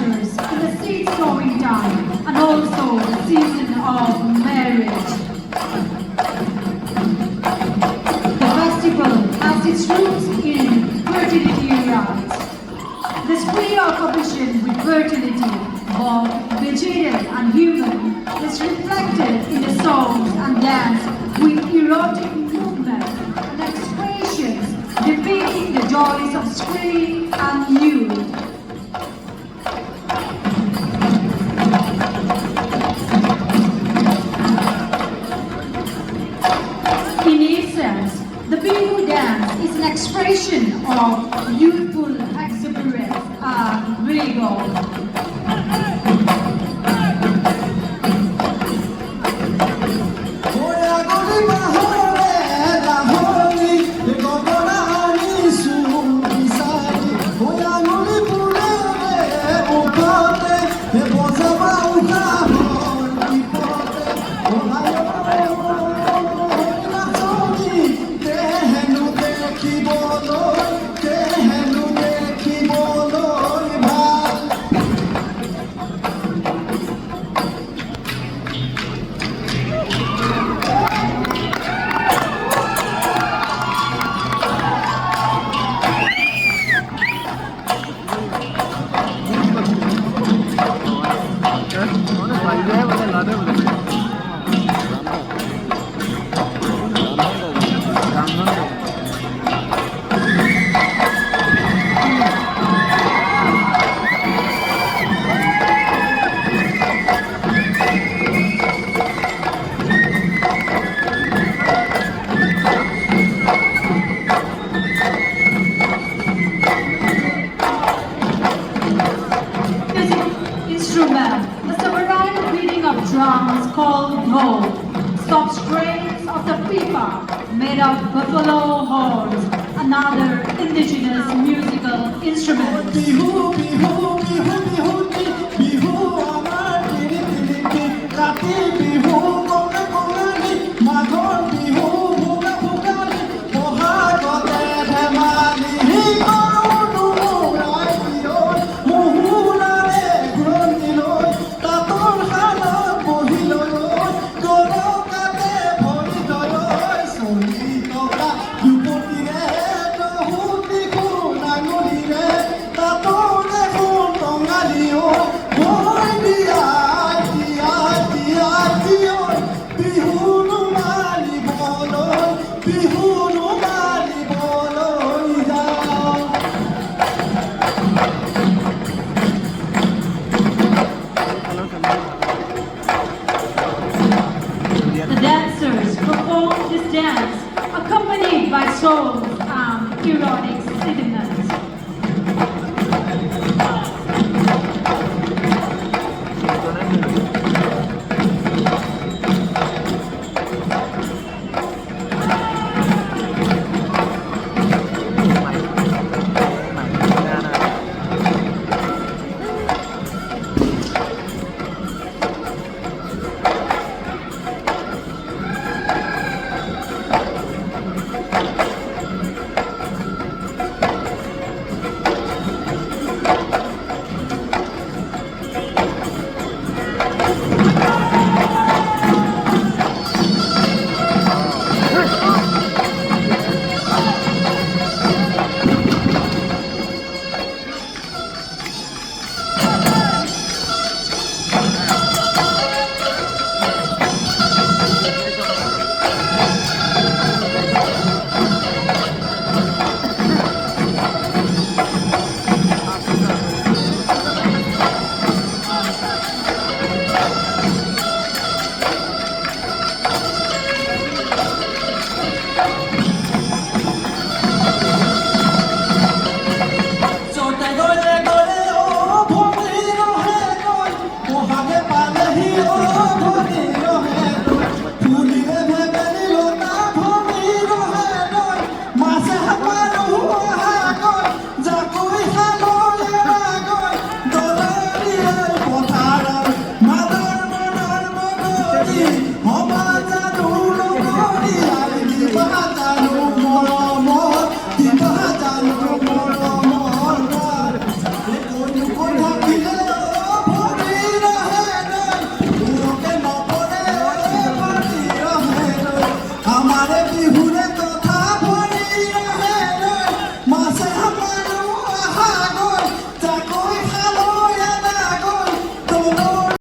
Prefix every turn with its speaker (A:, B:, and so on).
A: ushers in the seed sowing time and also the season of marriage. The festival has its roots in fertility rites. The spree of ambition with fertility, both vegetal and human, is reflected in the songs and dance with erotic movement and expressions depicting the joys of spring and youth. In essence, the Bihu dance is an expression of youthful exuberance and vigor. The sovereign beating of drums called dhol, soft strains of the pipa made of buffalo horns, another indigenous musical instrument.
B: Bihu, bihu, bihu.